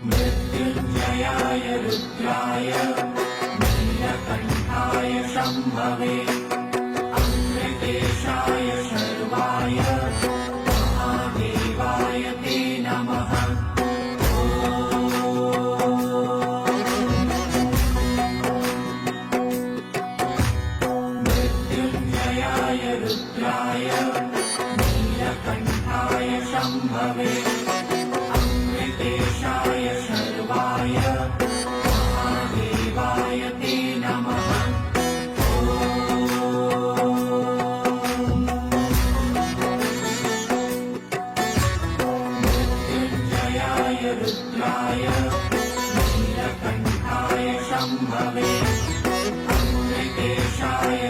मृत्युञ्जयाय रुद्राय नीलकण्ठाय शम्भवे अमृतेशाय शर्वाय महादेवाय ते नमः। मृत्युञ्जयाय रुद्राय नीलकण्ठाय शम्भवे अमृतेशाय शर्वाय महादेवाय ते नमः। मृत्युञ्जयाय रुद्राय नीलकण्ठाय शम्भवे अमृतेशाय